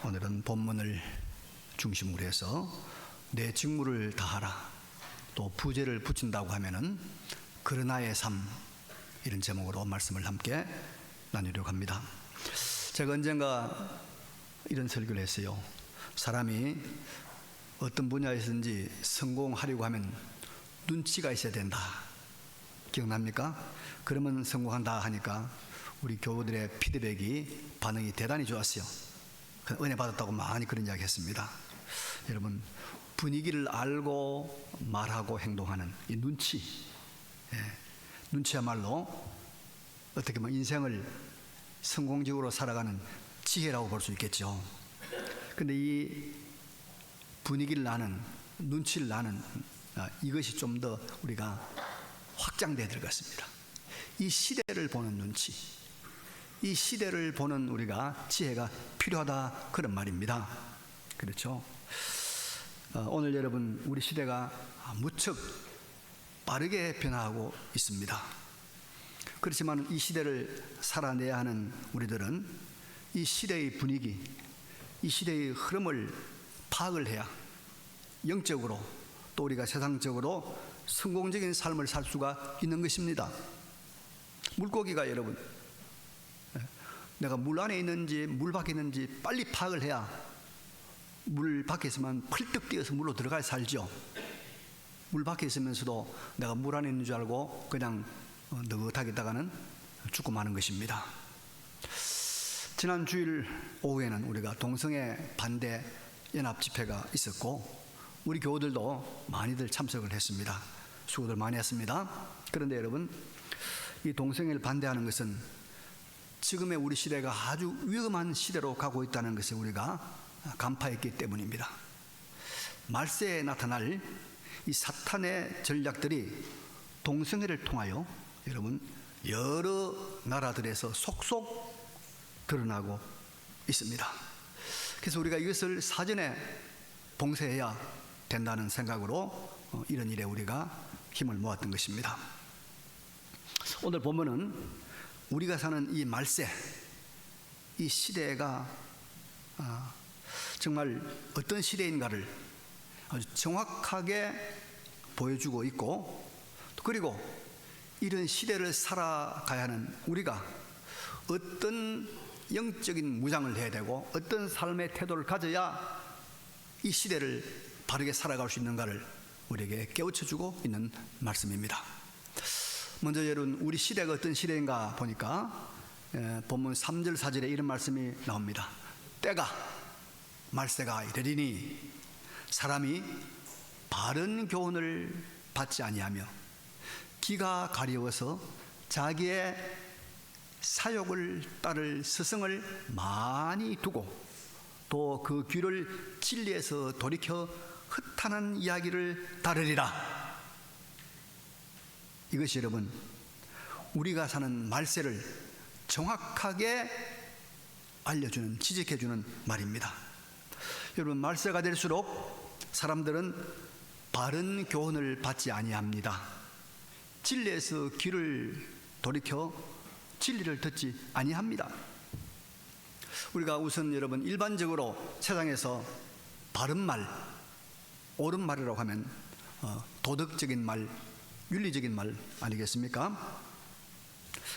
오늘은 본문을 중심으로 해서 내 직무를 다하라, 또 부제를 붙인다고 하면은 그러나의 삶, 이런 제목으로 말씀을 함께 나누려고 합니다. 제가 언젠가 이런 설교를 했어요. 사람이 어떤 분야에서든지 성공하려고 하면 눈치가 있어야 된다. 기억납니까? 그러면 성공한다 하니까 우리 교우들의 피드백이, 반응이 대단히 좋았어요. 은혜 받았다고 많이 그런 이야기 했습니다. 여러분, 분위기를 알고 말하고 행동하는 이 눈치, 눈치야말로 어떻게 보면 인생을 성공적으로 살아가는 지혜라고 볼 수 있겠죠. 근데 이 분위기를 아는, 눈치를 아는 이것이 좀 더 우리가 확장돼야 될 것 같습니다. 이 시대를 보는 눈치, 이 시대를 보는 우리가 지혜가 필요하다, 그런 말입니다. 그렇죠? 오늘 여러분, 우리 시대가 무척 빠르게 변화하고 있습니다. 그렇지만 이 시대를 살아내야 하는 우리들은 이 시대의 분위기, 이 시대의 흐름을 파악을 해야 영적으로 또 우리가 세상적으로 성공적인 삶을 살 수가 있는 것입니다. 물고기가 여러분, 내가 물 안에 있는지 물 밖에 있는지 빨리 파악을 해야 물 밖에 있으면 펄떡 뛰어서 물로 들어가 살죠. 물 밖에 있으면서도 내가 물 안에 있는 줄 알고 그냥 느긋하게 있다가는 죽고 마는 것입니다. 지난 주일 오후에는 우리가 동성애 반대 연합 집회가 있었고 우리 교우들도 많이들 참석을 했습니다. 수고들 많이 했습니다. 그런데 여러분, 이 동성애를 반대하는 것은 지금의 우리 시대가 아주 위험한 시대로 가고 있다는 것을 우리가 간파했기 때문입니다. 말세에 나타날 이 사탄의 전략들이 동성애를 통하여 여러분 여러 나라들에서 속속 드러나고 있습니다. 그래서 우리가 이것을 사전에 봉쇄해야 된다는 생각으로 이런 일에 우리가 힘을 모았던 것입니다. 오늘 본문은 우리가 사는 이 말세, 이 시대가 정말 어떤 시대인가를 아주 정확하게 보여주고 있고, 그리고 이런 시대를 살아가야 하는 우리가 어떤 영적인 무장을 해야 되고 어떤 삶의 태도를 가져야 이 시대를 바르게 살아갈 수 있는가를 우리에게 깨우쳐주고 있는 말씀입니다. 먼저 여러분, 우리 시대가 어떤 시대인가 보니까 본문 3절 4절에 이런 말씀이 나옵니다. 때가 말세가 이르리니 사람이 바른 교훈을 받지 아니하며 기가 가려워서 자기의 사욕을 따를 스승을 많이 두고 또 그 귀를 진리에서 돌이켜 흩하는 이야기를 따르리라. 이것이 여러분, 우리가 사는 말세를 정확하게 알려주는, 지적해주는 말입니다. 여러분, 말세가 될수록 사람들은 바른 교훈을 받지 아니합니다. 진리에서 귀를 돌이켜 진리를 듣지 아니합니다. 우리가 우선 여러분, 일반적으로 세상에서 바른 말, 옳은 말이라고 하면 도덕적인 말, 윤리적인 말 아니겠습니까?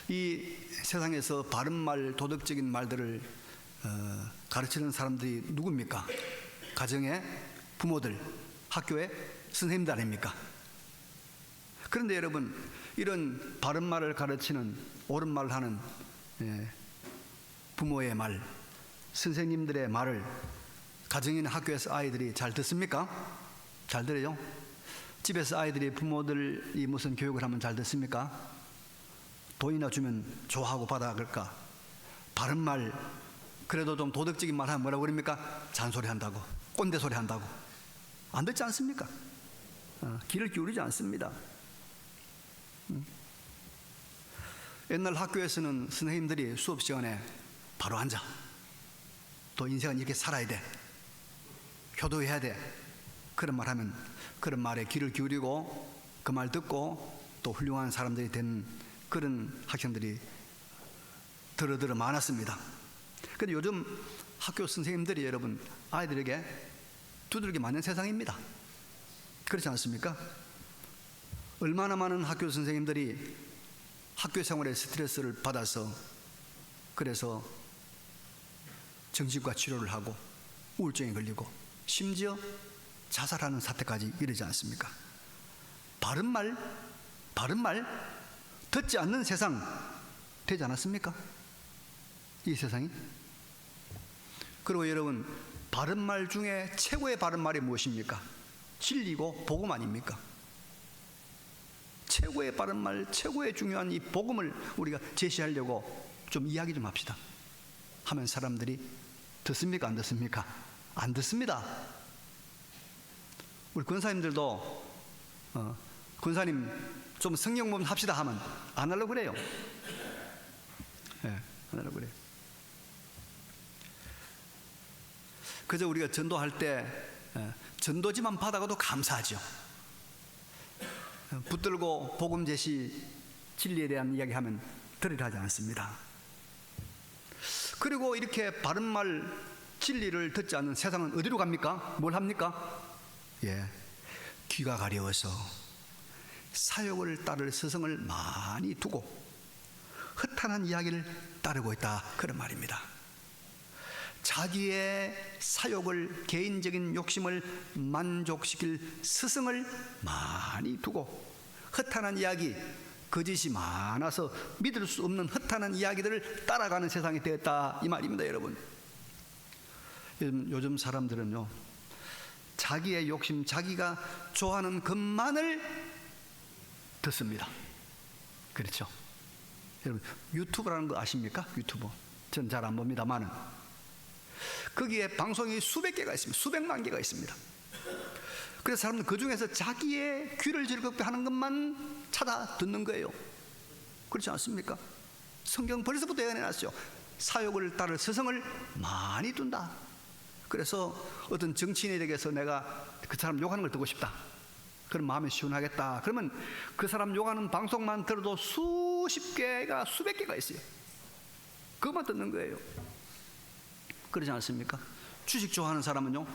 이 세상에서 바른 말, 도덕적인 말들을 가르치는 사람들이 누굽니까? 가정의 부모들, 학교의 선생님들 아닙니까? 그런데 여러분, 이런 바른 말을 가르치는, 옳은 말을 하는 부모의 말, 선생님들의 말을 가정이나 학교에서 아이들이 잘 듣습니까? 잘 들어요? 집에서 아이들이 부모들이 무슨 교육을 하면 잘 듣습니까? 돈이나 주면 좋아하고 받아갈까? 바른 말, 그래도 좀 도덕적인 말 하면 뭐라고 그럽니까? 잔소리 한다고, 꼰대 소리 한다고. 안 듣지 않습니까? 귀를 기울이지 않습니다. 옛날 학교에서는 선생님들이 수업 시간에 바로 앉아, 또 인생은 이렇게 살아야 돼, 효도해야 돼, 그런 말 하면 그런 말에 귀를 기울이고 그 말 듣고 또 훌륭한 사람들이 된 그런 학생들이 더러 많았습니다. 그런데 요즘 학교 선생님들이 여러분 아이들에게 두들겨 맞는 세상입니다. 그렇지 않습니까? 얼마나 많은 학교 선생님들이 학교 생활에 스트레스를 받아서 그래서 정신과 치료를 하고 우울증에 걸리고 심지어 자살하는 사태까지 이르지 않습니까? 바른 말 듣지 않는 세상 되지 않았습니까? 이 세상이. 그리고 여러분, 바른 말 중에 최고의 바른 말이 무엇입니까? 진리고 복음 아닙니까? 최고의 바른 말, 최고의 중요한 이 복음을 우리가 제시하려고 좀 이야기 좀 합시다. 하면 사람들이 듣습니까? 안 듣습니까? 안 듣습니다. 우리 권사님들도 권사님 좀 성경 공부 합시다 하면 안 하려고 그래요. 예, 안 하려고 그래요. 그저 우리가 전도할 때 전도지만 받아가도 감사하죠. 붙들고 복음 제시 진리에 대한 이야기하면 들으려 하지 않습니다. 그리고 이렇게 바른 말 진리를 듣지 않는 세상은 어디로 갑니까? 뭘 합니까? 귀가 가려워서 사욕을 따를 스승을 많이 두고 허탄한 이야기를 따르고 있다, 그런 말입니다. 자기의 사욕을, 개인적인 욕심을 만족시킬 스승을 많이 두고 허탄한 이야기, 거짓이 많아서 믿을 수 없는 허탄한 이야기들을 따라가는 세상이 되었다, 이 말입니다. 여러분, 요즘 사람들은요, 자기의 욕심, 자기가 좋아하는 것만을 듣습니다. 그렇죠? 여러분, 유튜브라는 거 아십니까? 유튜브. 전 잘 안 봅니다만은 거기에 방송이 수백 개가 있습니다. 수백만 개가 있습니다. 그래서 사람들은 그 중에서 자기의 귀를 즐겁게 하는 것만 찾아 듣는 거예요. 그렇지 않습니까? 성경 벌써부터 예언해놨죠. 사욕을 따를 스승을 많이 둔다. 그래서 어떤 정치인에게서 내가 그 사람 욕하는 걸 듣고 싶다, 그럼 마음이 시원하겠다. 그러면 그 사람 욕하는 방송만 들어도 수십 개가, 수백 개가 있어요. 그것만 듣는 거예요. 그러지 않습니까? 주식 좋아하는 사람은요,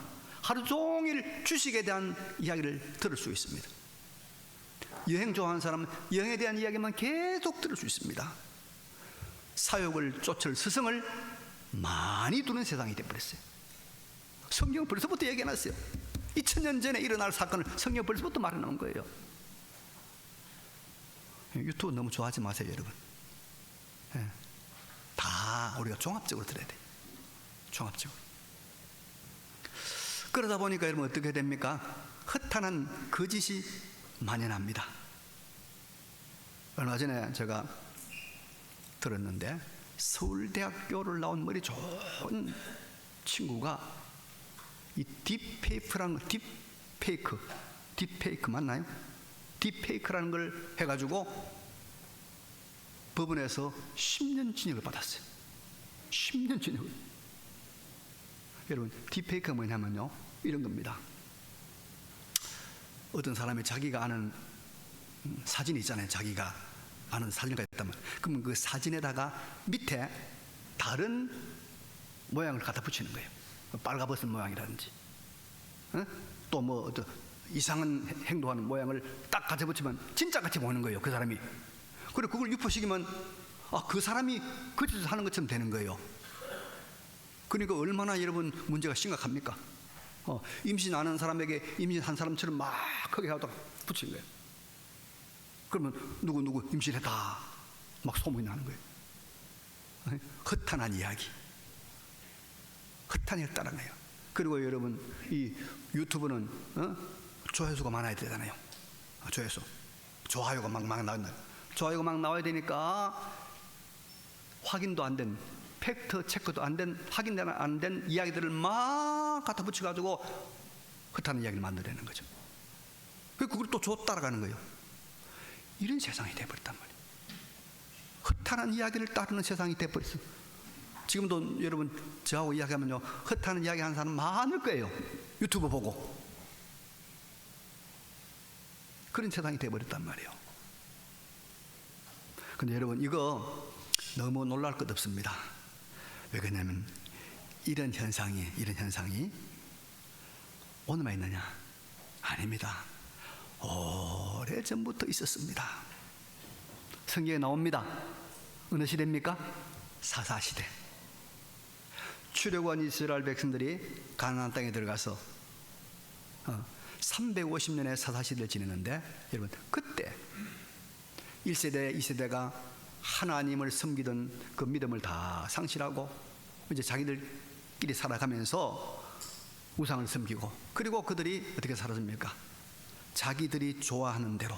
하루 종일 주식에 대한 이야기를 들을 수 있습니다. 여행 좋아하는 사람은 여행에 대한 이야기만 계속 들을 수 있습니다. 사욕을 쫓을 스승을 많이 두는 세상이 되어버렸어요. 성경 벌써부터 얘기해놨어요. 2000년 전에 일어날 사건을 성경 벌써부터 말해놓은 거예요. 유튜브 너무 좋아하지 마세요, 여러분. 다 우리가 종합적으로 들어야 돼요. 종합적으로. 그러다 보니까 여러분 어떻게 됩니까? 허탄한 거짓이 만연합니다. 얼마 전에 제가 들었는데, 서울대학교를 나온 머리 좋은 친구가 이 딥페이크라는 거, 딥페이크 맞나요? 딥페이크라는 걸 해가지고 법원에서 10년 징역을 받았어요. 10년 징역을. 여러분, 딥페이크가 뭐냐면요, 이런 겁니다. 어떤 사람이 자기가 아는 사진이 있잖아요. 자기가 아는 사진가 있다면, 그러면 그 사진에다가 밑에 다른 모양을 갖다 붙이는 거예요. 빨가벗은 모양이라든지, 또 뭐 어떤 이상한 행동하는 모양을 딱 갖다 붙이면 진짜 같이 보이는 거예요, 그 사람이. 그리고 그걸 유포시키면 그 사람이 그 짓을 하는 것처럼 되는 거예요. 그러니까 얼마나 여러분 문제가 심각합니까? 임신하는 사람에게 임신한 사람처럼 막 크게 하다가 붙인 거예요. 그러면 누구 임신했다 막 소문이 나는 거예요. 허탄한 이야기, 허탄 일 따라가요. 그리고 여러분, 이 유튜브는 조회수가 많아야 되잖아요. 조회수, 좋아요가 막 나온다. 좋아요가 막 나와야 되니까 확인도 안 된, 팩트 체크도 안 된, 확인 안 된 이야기들을 막 갖다 붙여가지고 허탄한 이야기를 만들어내는 거죠. 그걸 또 따라가는 거예요. 이런 세상이 돼버렸단 말이에요. 허탄한 이야기를 따르는 세상이 돼버렸어요. 지금도 여러분 저하고 이야기하면요, 허탄한 이야기 하는 사람 많을 거예요. 유튜브 보고. 그런 세상이 돼버렸단 말이에요. 근데 여러분, 이거 너무 놀랄 것 없습니다. 왜 그러냐면 이런 현상이 오늘만 있느냐? 아닙니다. 오래전부터 있었습니다. 성경에 나옵니다. 어느 시대입니까? 사사시대. 출애굽한 이스라엘 백성들이 가나안 땅에 들어가서 350년의 사사시대를 지내는데, 여러분, 그때 1세대, 2세대가 하나님을 섬기던 그 믿음을 다 상실하고 이제 자기들끼리 살아가면서 우상을 섬기고, 그리고 그들이 어떻게 살았습니까? 자기들이 좋아하는 대로,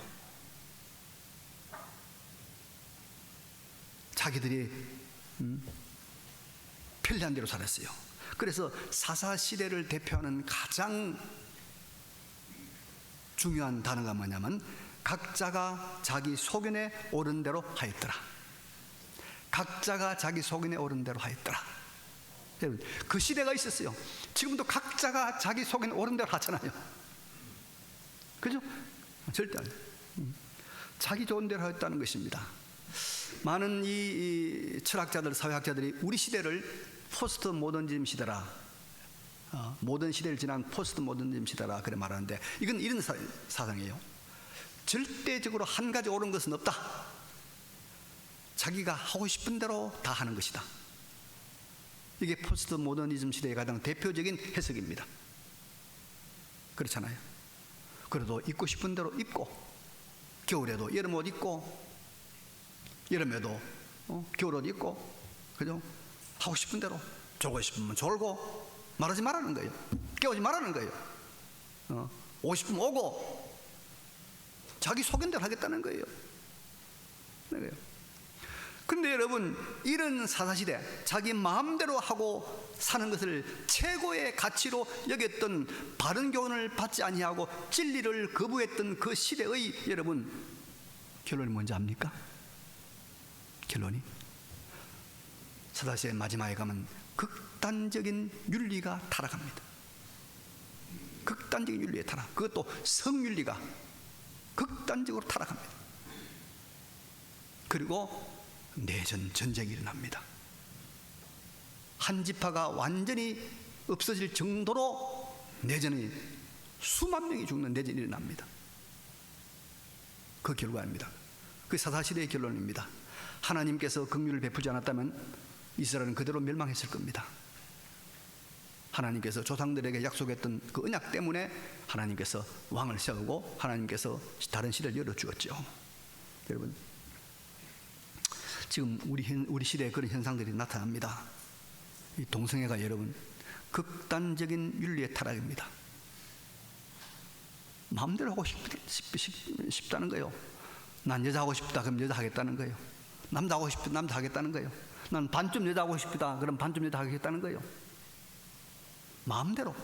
자기들이 편리한 대로 살았어요. 그래서 사사시대를 대표하는 가장 중요한 단어가 뭐냐면, 각자가 자기 소견에 오른 대로 하였더라. 각자가 자기 소견에 오른 대로 하였더라. 여러분, 그 시대가 있었어요. 지금도 각자가 자기 소견에 오른 대로 하잖아요. 그죠? 절대 안 돼요. 자기 좋은 대로 하였다는 것입니다. 많은 이 철학자들, 사회학자들이 우리 시대를 포스트 모더니즘 시대라, 모던 시대를 지난 포스트 모더니즘 시대라 그래 말하는데, 이건 이런 사상이에요. 절대적으로 한 가지 옳은 것은 없다. 자기가 하고 싶은 대로 다 하는 것이다. 이게 포스트 모더니즘 시대의 가장 대표적인 해석입니다. 그렇잖아요. 그래도 입고 싶은 대로 입고, 겨울에도 여름 옷 입고, 여름에도 겨울옷 입고, 그죠? 하고 싶은 대로, 졸고 싶으면 졸고, 말하지 말라는 거예요. 깨우지 말라는 거예요. 오고 싶으면 오고, 자기 소견대로 하겠다는 거예요. 그런데 여러분, 이런 사사시대, 자기 마음대로 하고 사는 것을 최고의 가치로 여겼던, 바른 교훈을 받지 아니하고 진리를 거부했던 그 시대의 여러분, 결론이 뭔지 압니까? 결론이 사사시대의 마지막에 가면 극단적인 윤리가 타락합니다. 극단적인 윤리의 타락, 그것도 성윤리가 극단적으로 타락합니다. 그리고 내전, 전쟁이 일어납니다. 한 지파가 완전히 없어질 정도로 내전이, 수만 명이 죽는 내전이 일어납니다. 그 결과입니다. 그 사사시대의 결론입니다. 하나님께서 긍휼을 베푸지 않았다면 이스라엘은 그대로 멸망했을 겁니다. 하나님께서 조상들에게 약속했던 그 언약 때문에 하나님께서 왕을 세우고 하나님께서 다른 시대를 열어주었죠. 여러분, 지금 우리 시대에 그런 현상들이 나타납니다. 이 동성애가 여러분 극단적인 윤리의 타락입니다. 마음대로 하고 싶다는 거예요. 난 여자 하고 싶다, 그럼 여자 하겠다는 거예요. 남자 하고 싶다, 남자 하겠다는 거예요. 난 반쯤 여자 하고 싶다, 그럼 반쯤 여자 하겠다는 거예요. 마음대로.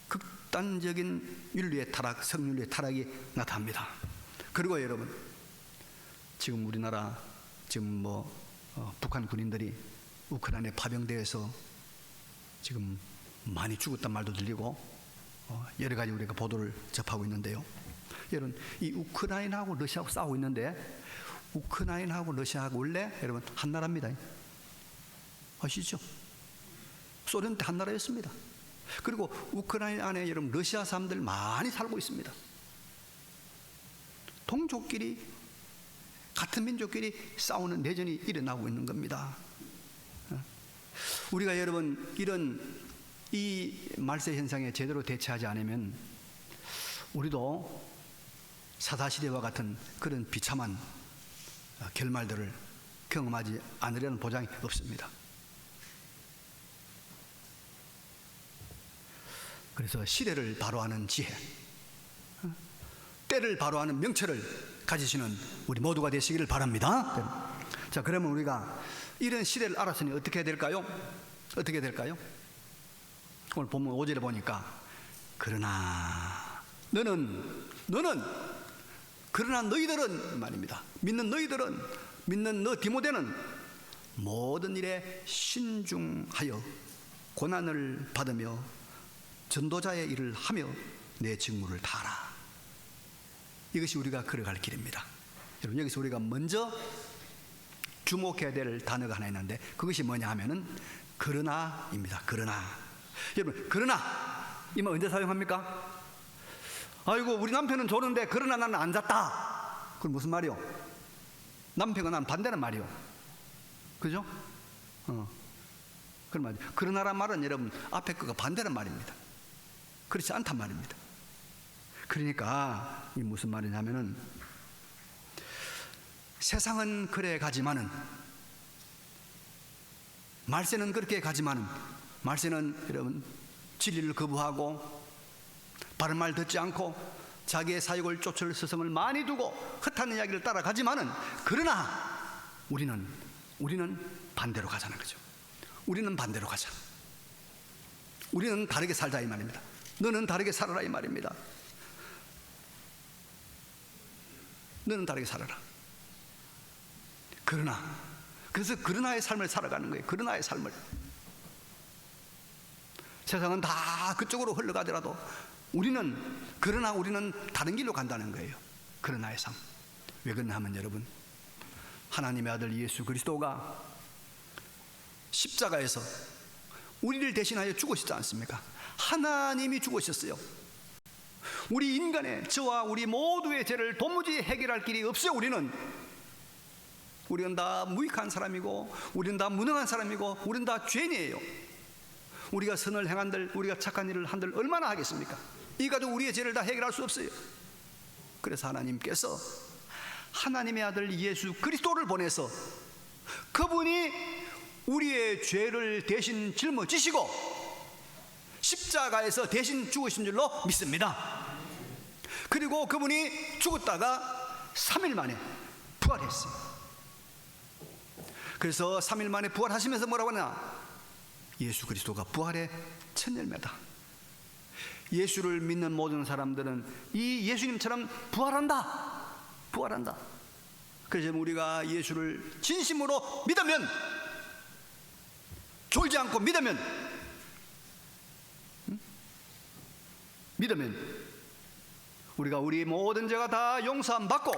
극단적인 윤리의 타락, 성윤리의 타락이 나타납니다. 그리고 여러분, 지금 우리나라 지금 북한 군인들이 우크라이나에 파병되어서 지금 많이 죽었단 말도 들리고 여러 가지 우리가 보도를 접하고 있는데요. 여러분, 이 우크라이나하고 러시아하고 싸우고 있는데, 우크라이나하고 러시아하고 원래 여러분 한 나라입니다. 아시죠? 소련 때 한 나라였습니다. 그리고 우크라이나 안에 여러분 러시아 사람들 많이 살고 있습니다. 동족끼리, 같은 민족끼리 싸우는 내전이 일어나고 있는 겁니다. 우리가 여러분 이 말세 현상에 제대로 대처하지 않으면 우리도 사사시대와 같은 그런 비참한 결말들을 경험하지 않으려는 보장이 없습니다. 그래서 시대를 바로하는 지혜, 때를 바로하는 명철을 가지시는 우리 모두가 되시기를 바랍니다. 자, 그러면 우리가 이런 시대를 알았으니 어떻게 해야 될까요? 어떻게 해야 될까요? 오늘 본문 5절에 보니까, 그러나 그러나 너희들은 말입니다. 믿는 너희들은, 믿는 너 디모데는 모든 일에 신중하여 고난을 받으며 전도자의 일을 하며 내 직무를 다하라. 이것이 우리가 걸어갈 길입니다. 여러분, 여기서 우리가 먼저 주목해야 될 단어가 하나 있는데 그것이 뭐냐 하면은 그러나입니다. 그러나. 여러분, 그러나 이 말 언제 사용합니까? 아이고 우리 남편은 조는데 그러나 나는 안 잤다. 그건 무슨 말이요? 남편과 나는 반대는 말이요. 그죠? 그런 말이죠. 그러나란 말은 여러분 앞에 거가 반대란 말입니다. 그렇지 않단 말입니다. 그러니까 이 무슨 말이냐면은 세상은 그래 가지만은 말세는 그렇게 가지만은 말세는 여러분 진리를 거부하고 바른 말 듣지 않고 자기의 사욕을 쫓을 스승을 많이 두고 헛하는 이야기를 따라가지만은 그러나 우리는 반대로 가자는 거죠. 우리는 반대로 가자. 우리는 다르게 살자 이 말입니다. 너는 다르게 살아라 이 말입니다. 너는 다르게 살아라. 그러나 그래서 그러나의 삶을 살아가는 거예요. 그러나의 삶을. 세상은 다 그쪽으로 흘러가더라도 우리는 다른 길로 간다는 거예요. 그러나의 삶. 왜 그러냐 하면 여러분 하나님의 아들 예수 그리스도가 십자가에서 우리를 대신하여 죽으시지 않습니까? 하나님이 죽으셨어요. 우리 인간의 저와 우리 모두의 죄를 도무지 해결할 길이 없어요. 우리는 다 무익한 사람이고 우리는 다 무능한 사람이고 우리는 다 죄인이에요. 우리가 선을 행한들 우리가 착한 일을 한들 얼마나 하겠습니까? 이 가지고 우리의 죄를 다 해결할 수 없어요. 그래서 하나님께서 하나님의 아들 예수 그리스도를 보내서 그분이 우리의 죄를 대신 짊어지시고 십자가에서 대신 죽으신 줄로 믿습니다. 그리고 그분이 죽었다가 3일 만에 부활했어요. 그래서 3일 만에 부활하시면서 뭐라고 하냐? 예수 그리스도가 부활의 첫 열매다. 예수를 믿는 모든 사람들은 이 예수님처럼 부활한다. 그래서 우리가 예수를 진심으로 믿으면, 졸지 않고 믿으면 우리가 우리 모든 죄가 다 용서함 받고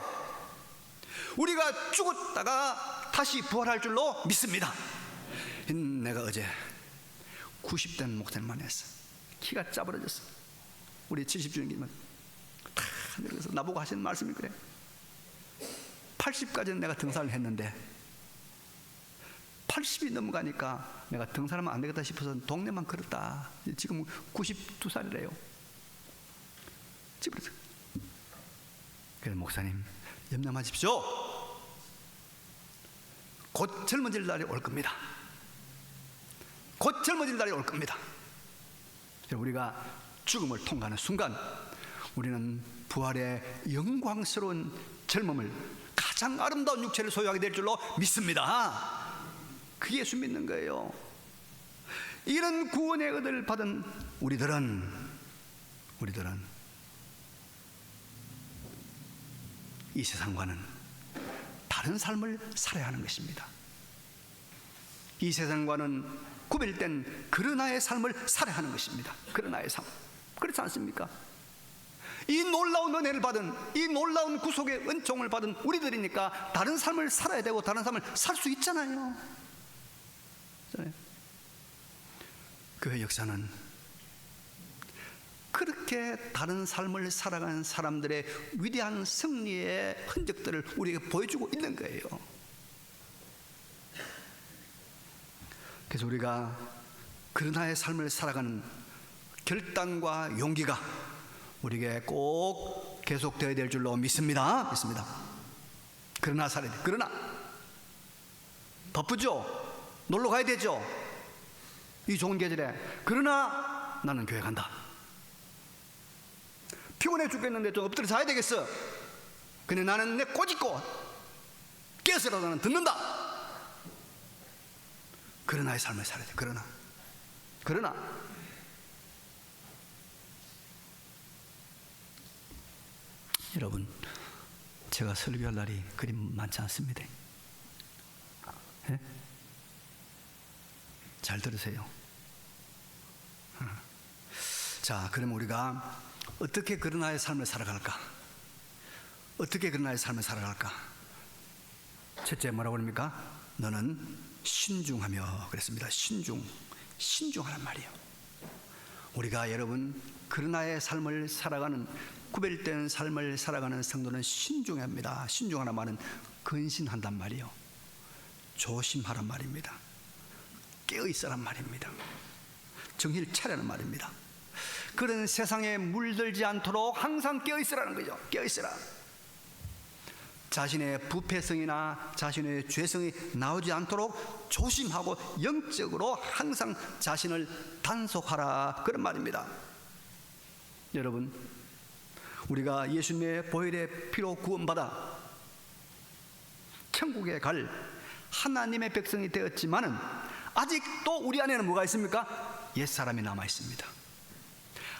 우리가 죽었다가 다시 부활할 줄로 믿습니다. 내가 어제 90대 목사님 만났어. 키가 짜부러졌어. 우리 70주년기만 다 늙어서 나보고 하시는 말씀이 그래. 80까지는 내가 등산을 했는데 80이 넘어가니까 내가 등산하면 안 되겠다 싶어서 동네만 걸었다. 지금 92살이래요. 찌부러져. 그래서 목사님 염려 마십시오. 곧 젊어질 날이 올 겁니다. 곧 젊어질 날이 올 겁니다. 우리가 죽음을 통과하는 순간 우리는 부활의 영광스러운 젊음을, 가장 아름다운 육체를 소유하게 될 줄로 믿습니다. 그 예수 믿는 거예요. 이런 구원의 은혜를 받은 우리들은 이 세상과는 다른 삶을 살아야 하는 것입니다. 이 세상과는 구별된 그러나의 삶을 살아야 하는 것입니다. 그러나의 삶. 그렇지 않습니까? 이 놀라운 은혜를 받은, 이 놀라운 구속의 은총을 받은 우리들이니까 다른 삶을 살아야 되고 다른 삶을 살 수 있잖아요. 교회 역사는 그렇게 다른 삶을 살아가는 사람들의 위대한 승리의 흔적들을 우리에게 보여주고 있는 거예요. 그래서 우리가 그러나의 삶을 살아가는 결단과 용기가 우리에게 꼭 계속되어야 될 줄로 믿습니다. 그러나 살아야 돼. 그러나 바쁘죠? 놀러 가야 되죠? 이 좋은 계절에. 그러나 나는 교회 간다. 피곤해 죽겠는데 좀 엎드려 자야 되겠어. 근데 나는 내 꼬집고 깨어서라도 나는 듣는다. 그러나의 삶을 살아야 돼. 그러나 여러분, 제가 설교할 날이 그리 많지 않습니다. 네? 잘 들으세요. 자, 그럼 우리가 어떻게 그러나의 삶을 살아갈까? 첫째 뭐라고 합니까? 너는 신중하며 그랬습니다. 신중하란 말이에요. 우리가 여러분 그러나의 삶을 살아가는, 구별된 삶을 살아가는 성도는 신중해야 합니다. 신중하란 말은 근신한단 말이에요. 조심하란 말입니다. 깨어있으란 말입니다. 정신을 차리라는 말입니다. 그런 세상에 물들지 않도록 항상 깨어있으라는 거죠. 깨어있으라. 자신의 부패성이나 자신의 죄성이 나오지 않도록 조심하고 영적으로 항상 자신을 단속하라, 그런 말입니다. 여러분, 우리가 예수님의 보혈의 피로 구원받아 천국에 갈 하나님의 백성이 되었지만은 아직도 우리 안에는 뭐가 있습니까? 옛사람이 남아 있습니다.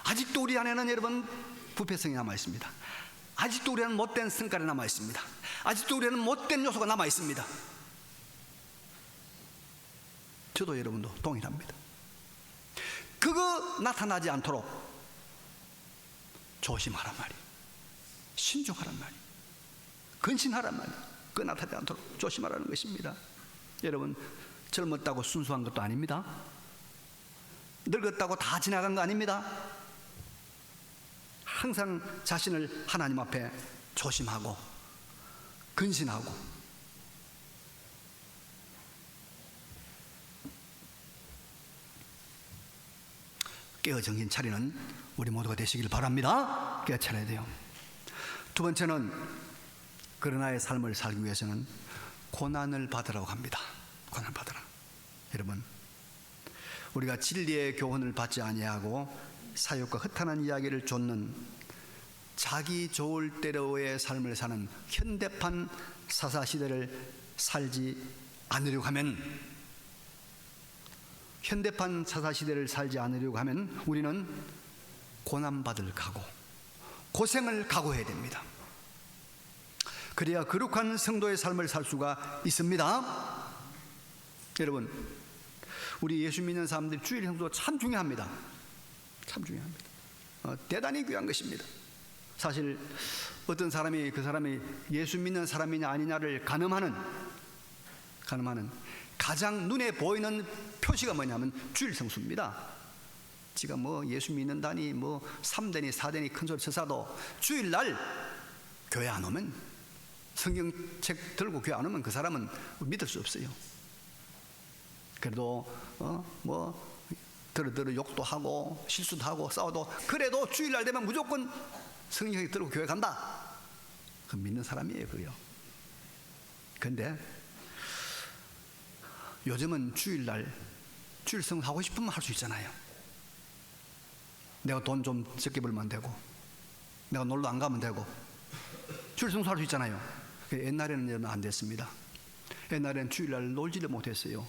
아직도 우리 안에는 여러분 부패성이 남아 있습니다. 아직도 우리는 못된 성깔이 남아 있습니다. 아직도 우리는 못된 요소가 남아 있습니다. 저도 여러분도 동일합니다. 그거 나타나지 않도록 조심하란 말이에요. 신중하란 말이에요. 근신하란 말이에요. 그거 나타나지 않도록 조심하라는 것입니다. 여러분, 젊었다고 순수한 것도 아닙니다. 늙었다고 다 지나간 거 아닙니다. 항상 자신을 하나님 앞에 조심하고 근신하고, 깨어 정신 차리는 우리 모두가 되시길 바랍니다. 깨어 차려야 돼요. 두 번째는 그러나의 삶을 살기 위해서는 고난을 받으라고 합니다. 고난을 받으라. 여러분, 우리가 진리의 교훈을 받지 아니하고 사욕과 허탄한 이야기를 좇는 자기 좋을 대로의 삶을 사는 현대판 사사시대를 살지 않으려고 하면, 현대판 사사시대를 살지 않으려고 하면 우리는 고난받을 각오, 고생을 각오해야 됩니다. 그래야 거룩한 성도의 삶을 살 수가 있습니다. 여러분, 우리 예수 믿는 사람들이 주일 성수가 참 중요합니다. 참 중요합니다. 대단히 귀한 것입니다. 사실 어떤 사람이 그 사람이 예수 믿는 사람이냐 아니냐를 가늠하는 가장 눈에 보이는 표시가 뭐냐면 주일 성수입니다. 지가 뭐 예수 믿는다니 뭐 3대니 4대니 큰소리 쳐사도 주일날 교회 안 오면, 성경책 들고 교회 안 오면 그 사람은 믿을 수 없어요. 그래도 들어 욕도 하고 실수도 하고 싸워도, 그래도 주일날 되면 무조건 성경책 들고 교회 간다, 그 믿는 사람이에요. 그요. 근데 요즘은 주일날 주일성 하고 싶으면 할 수 있잖아요. 내가 돈 좀 적게 벌면 되고, 내가 놀러 안 가면 되고, 주일성수 할 수 있잖아요. 옛날에는 안 됐습니다. 옛날에는 주일날 놀지를 못했어요.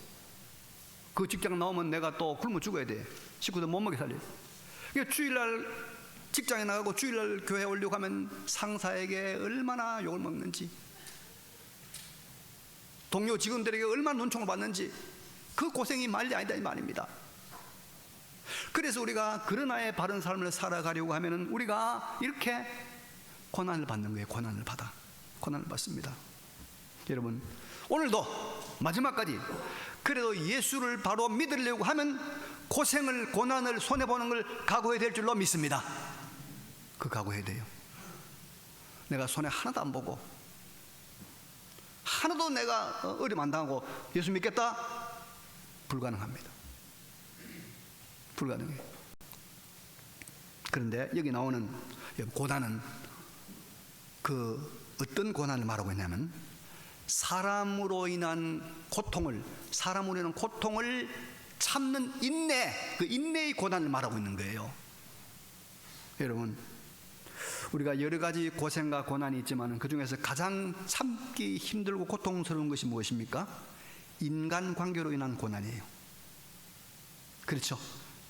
그 직장 나오면 내가 또 굶어 죽어야 돼. 식구들 못 먹게 살려. 그러니까 주일날 직장에 나가고 주일날 교회 오려고 하면 상사에게 얼마나 욕을 먹는지, 동료 직원들에게 얼마나 눈총을 받는지, 그 고생이 말이 아니다 이 말입니다. 그래서 우리가 그러나의 바른 삶을 살아가려고 하면은 우리가 이렇게 고난을 받는 거예요. 고난을 받습니다. 여러분, 오늘도 마지막까지 그래도 예수를 바로 믿으려고 하면 고생을, 고난을, 손해보는 걸 각오해야 될 줄로 믿습니다. 그 각오해야 돼요. 내가 손해 하나도 안 보고, 하나도 내가 어려움 안 당하고 예수 믿겠다? 불가능합니다. 불가능해요. 그런데 여기 나오는 고난은 그 어떤 고난을 말하고 있냐면, 사람으로 인한 고통을 참는 인내, 그 인내의 고난을 말하고 있는 거예요. 여러분, 우리가 여러 가지 고생과 고난이 있지만 그 중에서 가장 참기 힘들고 고통스러운 것이 무엇입니까? 인간관계로 인한 고난이에요. 그렇죠?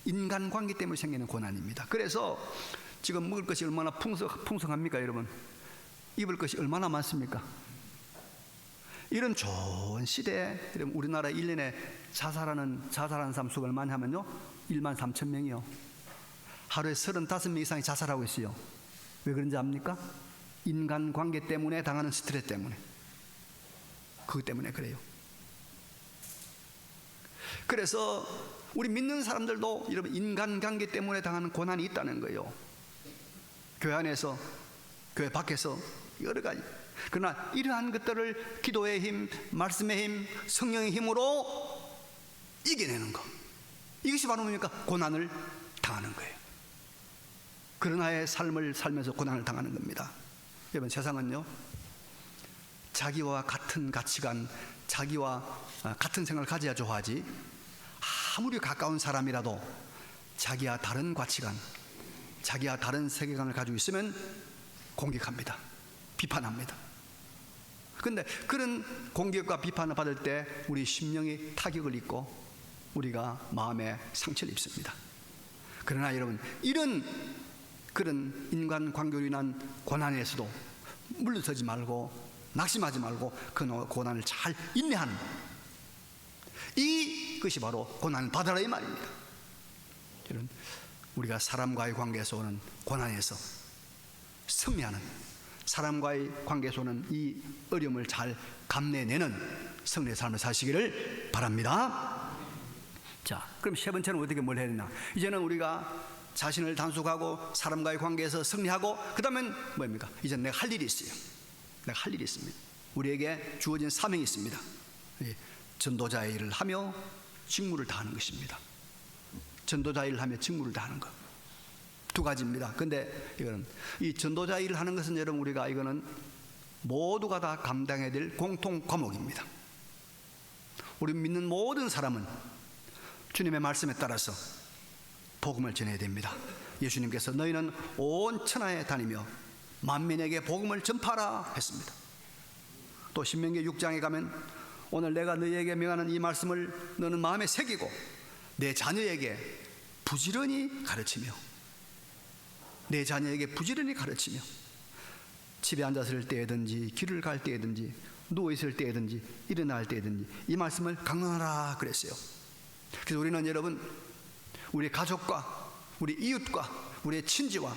인간관계 때문에 생기는 고난입니다. 그래서 지금 먹을 것이 얼마나 풍성합니까 여러분? 입을 것이 얼마나 많습니까? 이런 좋은 시대에 우리나라 1년에 자살하는 사람 수가 얼마나 하면요, 13,000명이요 하루에 35명 이상이 자살하고 있어요. 왜 그런지 압니까? 인간관계 때문에 당하는 스트레스 때문에. 그것 때문에 그래요. 그래서 우리 믿는 사람들도 여러분 인간관계 때문에 당하는 고난이 있다는 거예요. 교회 안에서, 교회 밖에서 여러 가지. 그러나 이러한 것들을 기도의 힘, 말씀의 힘, 성령의 힘으로 이겨내는 것, 이것이 바로 뭡니까? 고난을 당하는 거예요. 그런 하의 삶을 살면서 고난을 당하는 겁니다. 여러분, 세상은요, 자기와 같은 가치관, 자기와 같은 생각을 가져야 좋아하지, 아무리 가까운 사람이라도 자기와 다른 가치관, 자기와 다른 세계관을 가지고 있으면 공격합니다. 비판합니다. 그런데 그런 공격과 비판을 받을 때 우리 심령이 타격을 입고 우리가 마음에 상처를 입습니다. 그러나 여러분, 이런 그런 인간관계로 인한 고난에서도 물러서지 말고 낙심하지 말고 그 고난을 잘 인내하는, 이것이 바로 고난을 받아라 이 말입니다. 여러분, 우리가 사람과의 관계에서 오는 고난에서 승리하는, 사람과의 관계에서 오는 이 어려움을 잘 감내내는 승리의 삶을 사시기를 바랍니다. 자, 그럼 세 번째는 어떻게 뭘 해야 되나? 이제는 우리가 자신을 단속하고 사람과의 관계에서 승리하고, 그 다음엔 뭡니까? 이제는 내가 할 일이 있어요. 내가 할 일이 있습니다. 우리에게 주어진 사명이 있습니다. 전도자의 일을 하며 직무를 다하는 것입니다. 전도자의 일을 하며 직무를 다하는 것, 두 가지입니다. 근데 이거는, 이 전도자 일을 하는 것은 여러분, 우리가 이거는 모두가 다 감당해야 될 공통 과목입니다. 우리 믿는 모든 사람은 주님의 말씀에 따라서 복음을 전해야 됩니다. 예수님께서 너희는 온 천하에 다니며 만민에게 복음을 전파하라 했습니다. 또 신명기 6장에 가면 오늘 내가 너희에게 명하는 이 말씀을 너는 마음에 새기고 내 자녀에게 부지런히 가르치며, 내 자녀에게 부지런히 가르치며, 집에 앉았을 때든지 길을 갈 때든지 누워있을 때든지 일어날 때든지 이 말씀을 강론하라 그랬어요. 그래서 우리는 여러분, 우리 가족과 우리 이웃과 우리의 친지와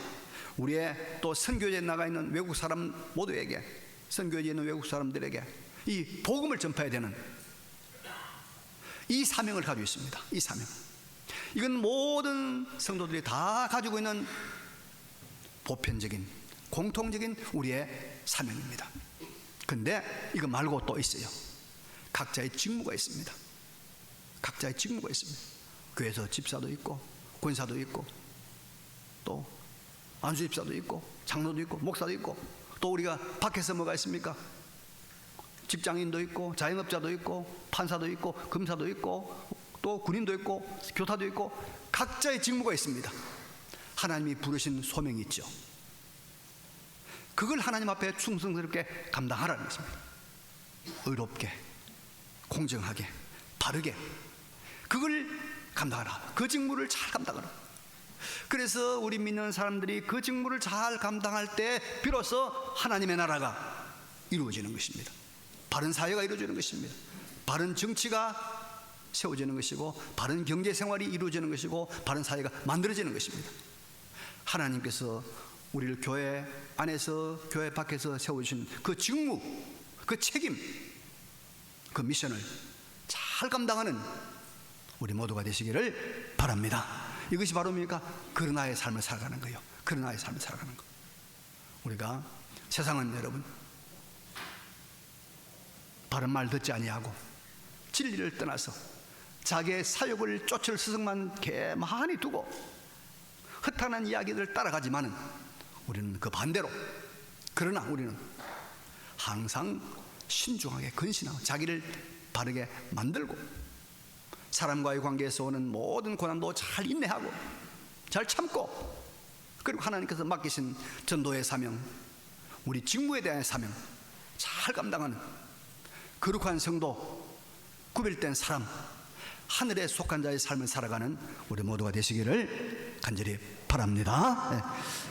우리의 또 선교지에 나가 있는 외국 사람 모두에게, 선교지에 있는 외국 사람들에게 이 복음을 전파해야 되는 이 사명을 가지고 있습니다. 이 사명, 이건 모든 성도들이 다 가지고 있는 보편적인 공통적인 우리의 사명입니다. 근데 이거 말고 또 있어요. 각자의 직무가 있습니다. 각자의 직무가 있습니다. 교회에서 집사도 있고 권사도 있고 또 안수집사도 있고 장로도 있고 목사도 있고, 또 우리가 밖에서 뭐가 있습니까? 직장인도 있고 자영업자도 있고 판사도 있고 검사도 있고 또 군인도 있고 교사도 있고, 각자의 직무가 있습니다. 하나님이 부르신 소명이 있죠. 그걸 하나님 앞에 충성스럽게 감당하라는 것입니다. 의롭게, 공정하게, 바르게 그걸 감당하라. 그 직무를 잘 감당하라. 그래서 우리 믿는 사람들이 그 직무를 잘 감당할 때 비로소 하나님의 나라가 이루어지는 것입니다. 바른 사회가 이루어지는 것입니다. 바른 정치가 세워지는 것이고, 바른 경제생활이 이루어지는 것이고, 바른 사회가 만들어지는 것입니다. 하나님께서 우리를 교회 안에서 교회 밖에서 세워주신 그 직무, 그 책임, 그 미션을 잘 감당하는 우리 모두가 되시기를 바랍니다. 이것이 바로 뭡니까? 그러나의 삶을 살아가는 거예요. 그러나의 삶을 살아가는 거. 우리가 세상은 여러분 바른 말 듣지 아니하고 진리를 떠나서 자기의 사욕을 쫓을 스승만 많이 두고 허탄한 이야기들을 따라가지만은 우리는 그 반대로, 그러나 우리는 항상 신중하게 근신하고 자기를 바르게 만들고 사람과의 관계에서 오는 모든 고난도 잘 인내하고 잘 참고, 그리고 하나님께서 맡기신 전도의 사명, 우리 직무에 대한 사명 잘 감당하는 거룩한 성도, 구별된 사람, 하늘에 속한 자의 삶을 살아가는 우리 모두가 되시기를 간절히 바랍니다. 네.